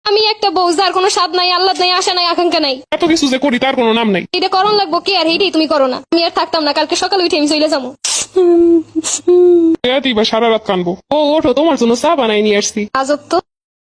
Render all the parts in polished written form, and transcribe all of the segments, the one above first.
আমি একটা বউ যার কোনো স্বাদ নাই, আহ্লাদ নাই, আশা নাই, আকাঙ্ক্ষা নাই। এত কিছু যে করি তার কোনো নাম নাই। এটা করণ লাগবো কি আর এইটাই তুমি করো না। আমি আর থাকতাম না, কালকে সকালে উঠে আমি চলে যাবো। এতেই বা সারা রাত কানবো। ও ওঠো, তোমার জন্য চা বানাই নিয়ে আসছি। আজব তো।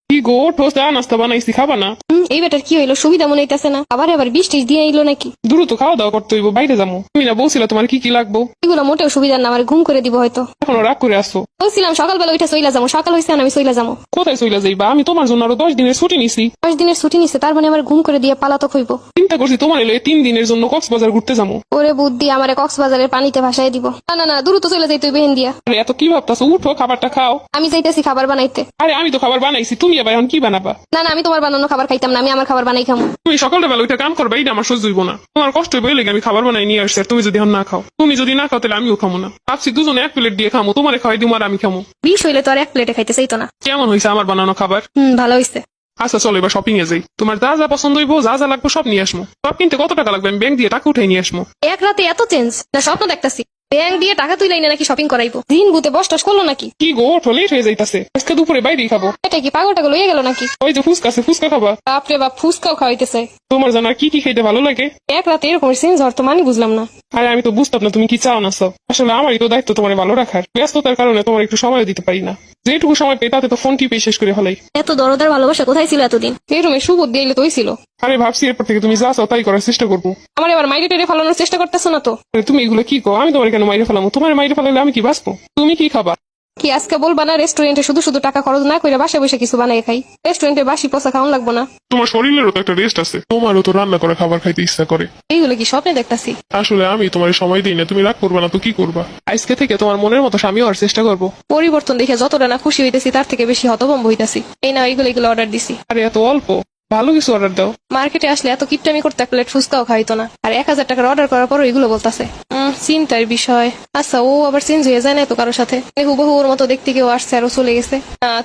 কি গো, ওঠো, চা নাস্তা বানাইছি, খাবা না? এই বেটার কি হইলো, সুবিধা মনে হইতেছে না। আবার বৃষ্টি দিয়ে এলো নাকি? দ্রুত খাওয়া দাওয়া করতে হইব, বাইরে যাবো। তুমি না বলছিলা তোমার কি কি লাগবো? এগুলো মোটেও সুবিধা না, আমার ঘুম করে দিব হয়তো। এখনো রাগ করে আসছো? বলছিলাম সকালবেলা উঠে চলে যাবো, সকাল হয়েছে আমি চলে যাবো। কোথায় চলে যাইবা? আমি তোমার জন্য আরো 10 দিনের ছুটি নিছি। 10 দিনের ছুটি নিছে, তার মানে আমার ঘুম করে দিয়ে পালাতক হইব। চিন্তা করছি তোমার এলো 3 দিনের জন্য কক্সবাজার ঘুরতে যাবো। ওরে বুদ্ধি, আমারে কক্সবাজারের পানিতে ভাসায় দিব। না না না, দ্রুত চলে যাই তুই বেহেন দিয়া। আরে এত কি ভাবতাছো? উঠো, খাবারটা খাও। আমি যাইতেছি খাবার বানাইতে। আরে আমি তো খাবার বানাইছি, তুমি আবার এখন কি বানাবা? না না, আমি তোমার বানানো খাবার খাইতাম না, আমি আমার খাবার বানাই খামো। তুমি সকালবেলা ওইটা কাম করবে, এটা আমার সহ্য হইব না। তোমার কষ্ট হইব, লেগে আমি খাবার বানাই নিয়ে আসছি, আর তুমি যদি এখন না খাও। তুমি যদি না খাও তাহলে আমিও খামো না। ভাবছি দুজনে 1 প্লেট দিয়ে খামো, তোমারে খাওয়াই দিব আর আমি খামো। বিষ হইলে তো আর 1 প্লেটে খাইতে চাইতো না। কেমন হয়েছে আমার বানানো খাবার? ভালো হইছে। আচ্ছা চলো এবার শপিং এ যাই। তোমার যা যা পছন্দ হইব, যা যা লাগবে সব নিয়ে আসবো। সব কিনতে কত টাকা লাগবে আমি ব্যাংক দিয়ে টাকা উঠাই নিয়ে আসবো। এক রাতে এত চেঞ্জ না, স্বপ্ন দেখতাছি। ব্যাংক দিয়ে টাকা তুইলাই না নাকি শপিং করাইবো? দিন গুতে বস টস করলো নাকি? কি গো, ওঠো, লেট হয়ে যাইতাছে। আজকে দুপুরে বাইরেই খাবো। এটা কি পাগল টাগল হয়ে গেল নাকি? ওই যে ফুচকা আছে, ফুচকা খাবা? বাপরে বাপ, ফুচকাও খাওয়াইতেছে। তোমার জানার কি কি খাইতে ভালো লাগে? এক রাতে এরকম চেঞ্জ হওয়ার তো মানে বুঝলাম না। আরে আমি তো বুঝতাম না তুমি কি চাও না সব। আসলে আমারই তো দায়িত্ব তোমার ভালো রাখার। ব্যস্ততার কারণে তোমার একটু সময় দিতে পারি না। যেটুকু সময় পেয়ে তাতে তো ফোন টিপে শেষ করে ফেলাই। এত দরদার ভালোবাসা কোথায় ছিল এতদিন? এরকম সুবোধ দিয়ে তো ছিল। আরে ভাবছি এরপর থেকে তুমি যা চাও তাই করার চেষ্টা করবো। আমার এবার মাইরে টেরে ফেলানোর চেষ্টা করতেছো না তো? আরে তুমি এগুলো কি কো? আমি তোমার কেন মাইরে ফেলামো? তোমার মাইরে ফেলালে আমি কি বাঁচবো? তুমি কি খাবা? কি আজকে বলবা না রেস্টুরেন্টে শুধু শুধু টাকা খরচ না করে বাসায় বসে কিছু বানাই খাই? রেস্টুরেন্টে বাসি পচা খাওয়ান লাগবো না? তোমার শরীরেরও তো একটা রেস্ট আছে। তোমারও তো রান্না করা খাবার খাইতে ইচ্ছা করে। এইগুলো কি স্বপ্নে দেখতাছি? আসলে আমি তোমার সময় দিই না, তুমি রাগ করবা না তো কি করবা? আজকে থেকে তোমার মনের মতো স্বামী হওয়ার চেষ্টা করবো। পরিবর্তন দেখে যতটা না খুশি হইতেছি তার থেকে বেশি হতভম্ব হইতাছি। এই না, এগুলো অর্ডার দিছি। আরে এত অল্প? ভালো কিছু অর্ডার দাও। মার্কেটে আসলে এত কিপটামি করতে 1 প্লেট ফুচকাও খাইতো না, আর 1000 টাকার অর্ডার করার পরও এগুলো বলতাছে। চিন্তার বিষয়। আচ্ছা, ও আবার চেঞ্জ হয়ে যায় না তো কারোর সাথে? হুবহু ওর মতো দেখতে কেউ আসছে আর ও চলে গেছে।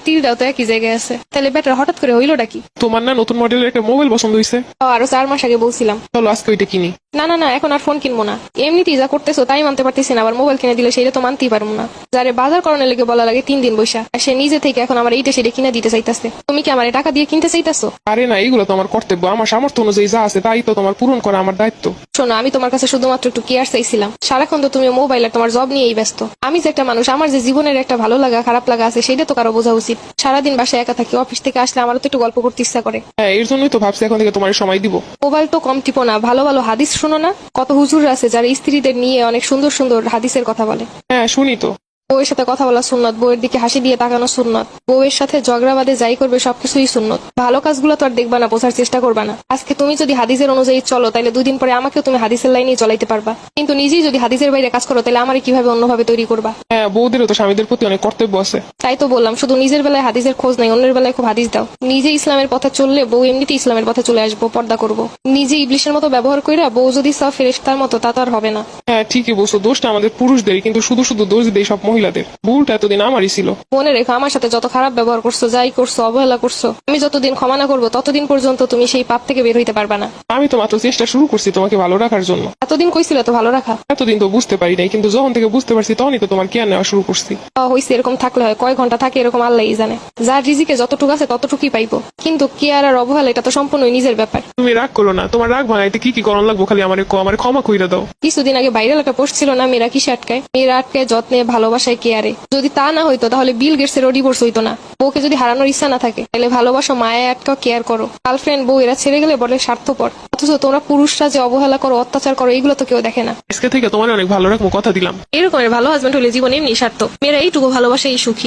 তীরটাও তো একই জায়গায় আছে, তাহলে বেটার হঠাৎ করে হইলোটা কি? তোমার না নতুন মডেলের একটা মোবাইল পছন্দ হয়েছে? আরো 4 মাস আগে বলছিলাম। চলো আজকে ওইটা কিনি। না না না, এখন আর ফোন কিনবো না। এমনিতেই যা করতেছো তাই মানতে পারতেছি না, আবার মোবাইল কিনে দিলে সেটা তো মানতেই পারবো না। যারে বাজার করানোর লেগে বলা লাগে 3 দিন বৈশা, আর সে নিজে থেকে এখন আমার এইটা সেটা কিনে দিতে চাইতেছে। তুমি কি আমার টাকা দিয়ে কিনতে চাইতেছো? আরে না, এগুলো তো আমার কর্তব্য। আমার সামর্থ্য অনুযায়ী যা আছে তাই তো তোমার পূরণ করা আমার দায়িত্ব। শোনো, আমি তোমার কাছে শুধুমাত্র একটু কেয়ার চাইছিলাম। সারাক্ষণ তো তুমি মোবাইল আর তোমার জব নিয়েই ব্যস্ত। আমি যে একটা মানুষ, আমার যে জীবনের একটা ভালো লাগা খারাপ লাগা আছে সেটা তো কারো বোঝা উচিত। সারাদিন বাসায় একা থাকি, অফিস থেকে আসলে আমারও তো একটু গল্প করতে ইচ্ছা করে। হ্যাঁ, এর জন্যই তো ভাবছি এখন থেকে তোমার সময় দিব। মোবাইল তো কম টিপো না, ভালো ভালো হাদিস শোনো না। কত হুজুর আছে যারা স্ত্রীদের নিয়ে অনেক সুন্দর সুন্দর হাদিসের কথা বলে। হ্যাঁ শুনি তো। বউয়ের সাথে কথা বলা সুন্নত, বউয়ের দিকে হাসি দিয়ে তাকানো সুন্নত, বউয়ের সাথে ঝগড়া বাদে যাই করবে সবকিছুই সুন্নত। ভালো কাজগুলো তো আর দেখবা না, বোঝার চেষ্টা করবা না। আজকে তুমি যদি হাদিসের অনুযায়ী চলো তাহলে 2 দিন পরে আমাকেও তুমি হাদিসের লাইনেই চলাইতে পারবা। কিন্তু নিজেই যদি হাদিসের বাইরে কাজ করো তাহলে আমারে কিভাবে অন্যভাবে তৈরি করবা? হ্যাঁ, বউদেরও তো স্বামীদের প্রতি অনেক কর্তব্য আছে। তাই তো বললাম, শুধু নিজের বেলায় হাদিসের খোঁজ নাই, অন্যের বেলায় খুব হাদিস দাও। নিজে ইসলামের পথে চললে বউ এমনিতে ইসলামের পথে চলে আসবো, পর্দা করবো। নিজে ইবলিশের মতো ব্যবহার কইরা বউ যদি সব ফেরেশতার মতো, তা তো আর হবে না। হ্যাঁ ঠিকই বলছো, দোষটা আমাদের পুরুষদেরই, কিন্তু শুধু শুধু দোষ দেয় সব মহিলাদের। ভুলটা এতদিন আমারই ছিল। মনে রেখো, আমার সাথে যত খারাপ ব্যবহার করছো, যাই করছো, অবহেলা করছো, আমি যতদিন ক্ষমা না করবো ততদিন পর্যন্ত তুমি সেই পাপ থেকে বের হইতে পারবা না। আমি তো মাত্র চেষ্টা শুরু করছি তোমাকে ভালো রাখার জন্য। এতদিন কইছিল তো ভালো রাখা? এতদিন তো বুঝতে পারি নাই, কিন্তু যখন থেকে বুঝতে পারছি তখনই তো তোমার কেয়ার নেওয়া শুরু করছি। হইছে, এরকম থাকলে হয়? কয় ঘন্টা থাকে এরকম আল্লাহই জানে। যার রিজিকে যতটুকু আছে ততটুকুই পাইবো, কিন্তু কেয়ার আর অবহেলা এটা তো সম্পূর্ণই নিজের ব্যাপার। তুমি রাগ করো না, তোমার রাগ ভাঙাইতে কি কি করণ লাগবো খালি আমার ক্ষমা কইরা দাও। কিছুদিন আগে ভাইরাল একটা পোস্ট ছিল না, মেয়েরা কিসে আটকায়? মেয়েরা আটকায় যত্নে, ভালোবাসায়, কেয়ারে। যদি তা না হইতো তাহলে বিল গেটসেরও ডিভোর্স হইতো না। বউকে যদি হারানোর ইচ্ছা না থাকে তাহলে ভালোবাসো, মায়া আটকাও, কেয়ার করো। গার্লফ্রেন্ড বউ এরা ছেড়ে গেলে বলে স্বার্থপর। অথচ তোমরা পুরুষরা যে অবহেলা করো, অত্যাচার করো, এগুলো তো কেউ দেখে না। আজকে থেকে তোমার অনেক ভালো রাখবো, কথা দিলাম। এরকমের ভালো হাজবেন্ড হলে জীবন এমনি স্বার্থ। মেয়েরা এইটুকু ভালোবাসে, এই সুখী।